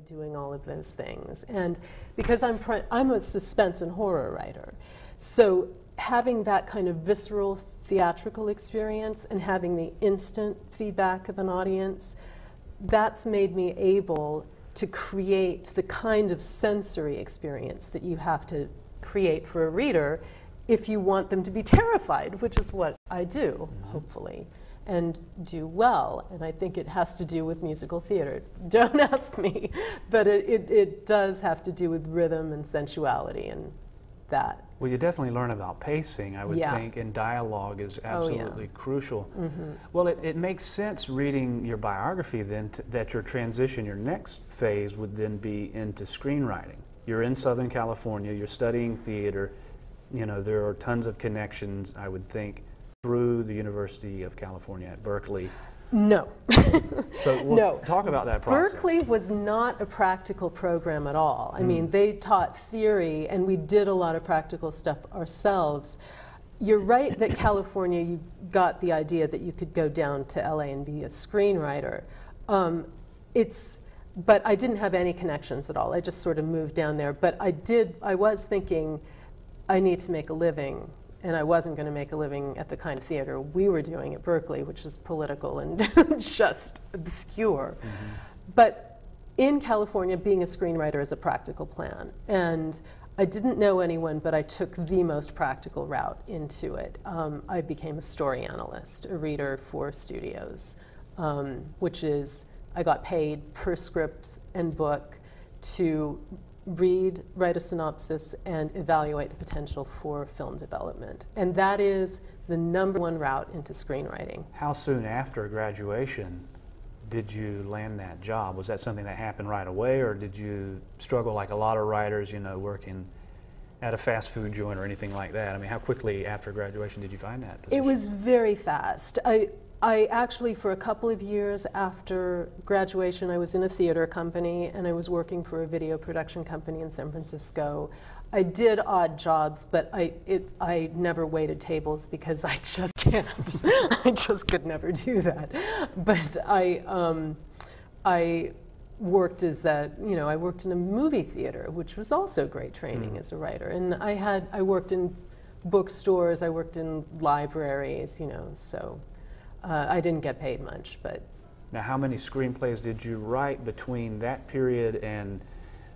doing all of those things. And because I'm a suspense and horror writer, so having that kind of visceral theatrical experience and having the instant feedback of an audience, that's made me able to create the kind of sensory experience that you have to create for a reader if you want them to be terrified, which is what I do, hopefully, and do well. And I think it has to do with musical theater. Don't ask me, but it does have to do with rhythm and sensuality and that. Well, you definitely learn about pacing, I would think, and dialogue is absolutely crucial. Well, it makes sense reading your biography then that your transition, your next phase would then be into screenwriting. You're in Southern California, you're studying theater, you know, there are tons of connections, I would think, through the University of California at Berkeley. No. So we'll talk about that process. Berkeley was not a practical program at all. I mean, they taught theory, and we did a lot of practical stuff ourselves. You're right that California, you got the idea that you could go down to LA and be a screenwriter. But I didn't have any connections at all. I just sort of moved down there. But I was thinking, I need to make a living. And I wasn't going to make a living at the kind of theater we were doing at Berkeley, which is political and just obscure. But in California, being a screenwriter is a practical plan. And I didn't know anyone, but I took the most practical route into it. I became a story analyst, a reader for studios, which is, I got paid per script and book to read, write a synopsis, and evaluate the potential for film development. And that is the #1 route into screenwriting. How soon after graduation did you land that job? Was that something that happened right away, or did you struggle like a lot of writers, you know, working at a fast food joint or anything like that? I mean, how quickly after graduation did you find that position? It was very fast. I actually, for a couple of years after graduation, I was in a theater company and I was working for a video production company in San Francisco. I did odd jobs, but I never waited tables because I just can't. I just could never do that. But I worked as a, you know, I worked in a movie theater, which was also great training as a writer. And I worked in bookstores, I worked in libraries, you know, so. I didn't get paid much, but. Now, how many screenplays did you write between that period and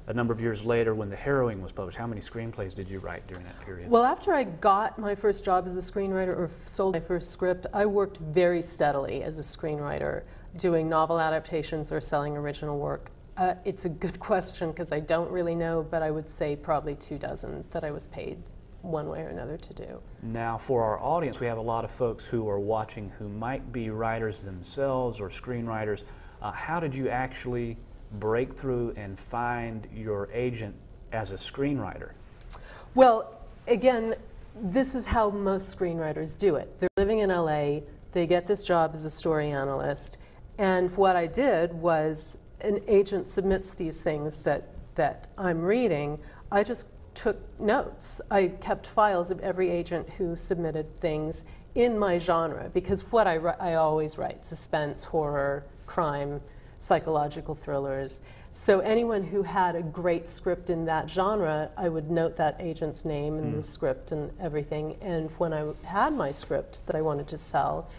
a number of years later when The Harrowing was published? How many screenplays did you write during that period? Well, after I got my first job as a screenwriter or sold my first script, I worked very steadily as a screenwriter, doing novel adaptations or selling original work. It's a good question because I don't really know, but I would say probably 24 that I was paid one way or another to do. Now, for our audience, we have a lot of folks who are watching who might be writers themselves or screenwriters. How did you actually break through and find your agent as a screenwriter? Well, again, this is how most screenwriters do it. They're living in LA, they get this job as a story analyst, and what I did was an agent submits these things that I'm reading. I just took notes. I kept files of every agent who submitted things in my genre, because what I always write, suspense, horror, crime, psychological thrillers. So anyone who had a great script in that genre, I would note that agent's name and the script and everything. And when I had my script that I wanted to sell,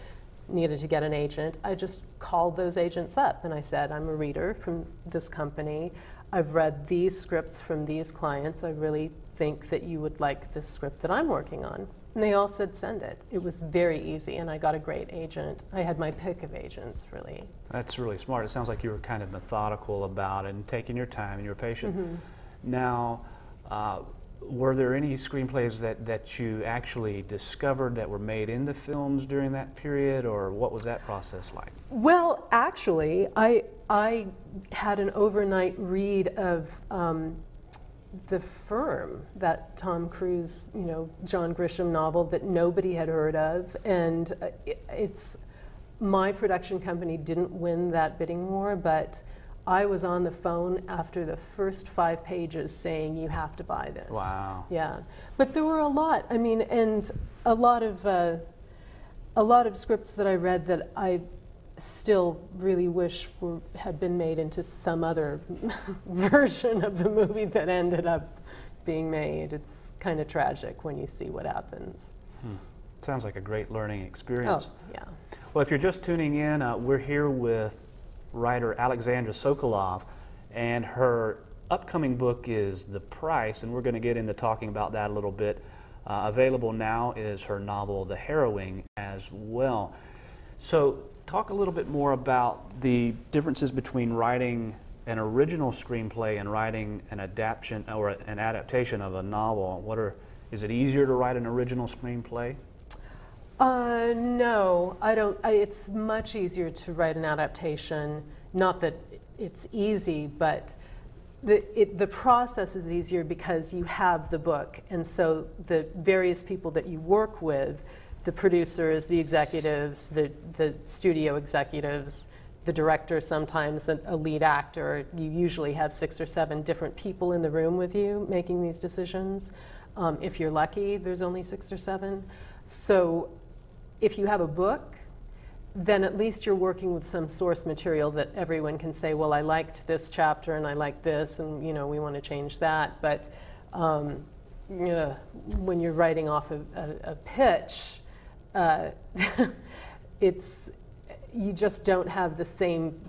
needed to get an agent, I just called those agents up and I said, I'm a reader from this company. I've read these scripts from these clients. I really think that you would like this script that I'm working on. And they all said, send it. It was very easy, and I got a great agent. I had my pick of agents, really. That's really smart. It sounds like you were kind of methodical about it and taking your time and you were patient. Now, were there any screenplays that you actually discovered that were made into films during that period, or what was that process like? Well, actually, I had an overnight read of The Firm, that Tom Cruise, you know, John Grisham novel that nobody had heard of, and my production company didn't win that bidding war, but I was on the phone after the first 5 pages saying, you have to buy this. Wow. Yeah, but there were a lot, I mean, and a lot of scripts that I read that I still really wish had been made into some other version of the movie that ended up being made. It's kind of tragic when you see what happens. Sounds like a great learning experience. Oh, yeah. Well, if you're just tuning in, we're here with writer Alexandra Sokoloff, and her upcoming book is The Price, and we're going to get into talking about that a little bit. Available now is her novel The Harrowing as well. So talk a little bit more about the differences between writing an original screenplay and writing an adaptation or an adaptation of a novel. Is it easier to write an original screenplay? No, I don't. It's much easier to write an adaptation. Not that it's easy, but the process is easier because you have the book, and so the various people that you work with, the producers, the executives, the studio executives, the director, sometimes a lead actor, you usually have 6 or 7 different people in the room with you making these decisions. If you're lucky, there's only 6 or 7. So if you have a book, then at least you're working with some source material that everyone can say, well, I liked this chapter and I like this, and we want to change that. But when you're writing off a pitch, you just don't have the same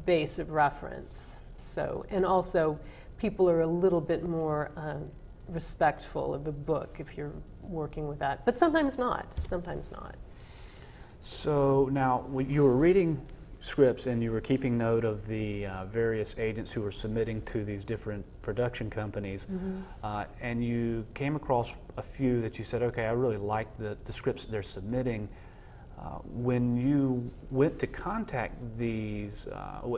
base of reference. So, and also people are a little bit more respectful of the book if you're working with that, but sometimes not. So now, you were reading scripts and you were keeping note of the various agents who were submitting to these different production companies, and you came across a few that you said, okay, I really like the scripts that they're submitting. When you went to contact these,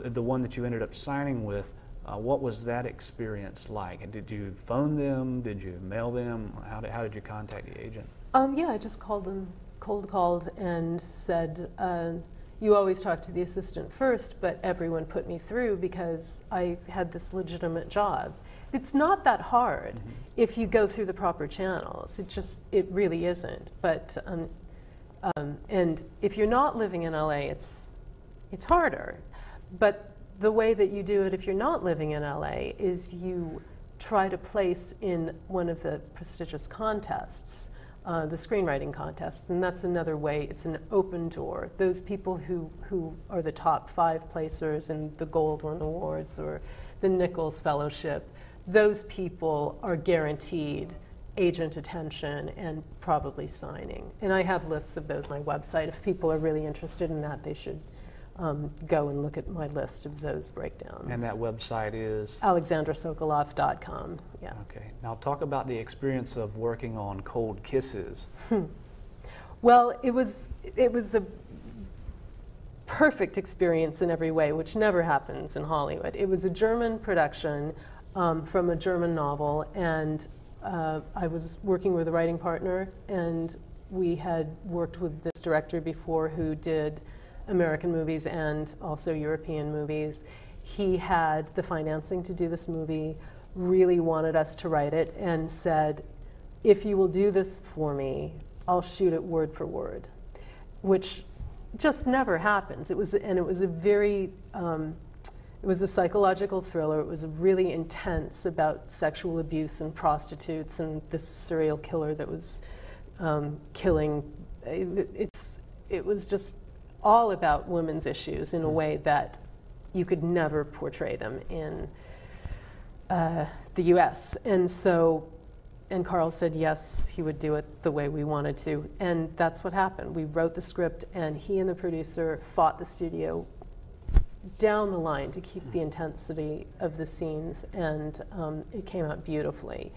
the one that you ended up signing with, what was that experience like? Did you phone them? Did you mail them? How did you contact the agent? Yeah, I just called them. Cold called and said, you always talk to the assistant first, but everyone put me through because I had this legitimate job. It's not that hard if you go through the proper channels. It really isn't. But and if you're not living in LA, it's harder. But the way that you do it if you're not living in LA is you try to place in one of the prestigious contests. The screenwriting contests, and that's another way. It's an open door. Those people who are the top 5 placers in the Goldwyn Awards or the Nichols Fellowship, those people are guaranteed agent attention and probably signing. And I have lists of those on my website. If people are really interested in that, they should go and look at my list of those breakdowns. And that website is? AlexandraSokoloff.com, yeah. Okay. Now talk about the experience of working on Cold Kisses. Well, it was a perfect experience in every way, which never happens in Hollywood. It was a German production from a German novel, and I was working with a writing partner, and we had worked with this director before who did American movies and also European movies. He had the financing to do this movie, really wanted us to write it, and said, if you will do this for me, I'll shoot it word for word, which just never happens. It was a very, it was a psychological thriller. It was really intense about sexual abuse and prostitutes and this serial killer that was killing. It was just all about women's issues in a way that you could never portray them in the US. And Carl said yes, he would do it the way we wanted to. And that's what happened. We wrote the script, and he and the producer fought the studio down the line to keep the intensity of the scenes, and it came out beautifully.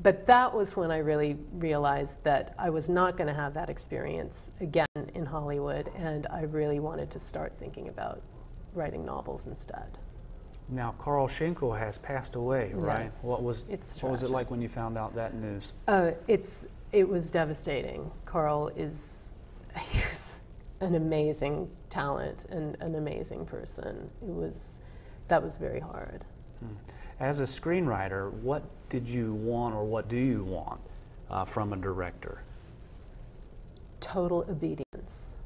But that was when I really realized that I was not going to have that experience again in Hollywood, and I really wanted to start thinking about writing novels instead. Now, Carl Schenkel has passed away, right? Yes, What was it like when you found out that news? It was devastating. Carl is an amazing talent and an amazing person. That was very hard. As a screenwriter, what did you want, or what do you want from a director? Total obedience.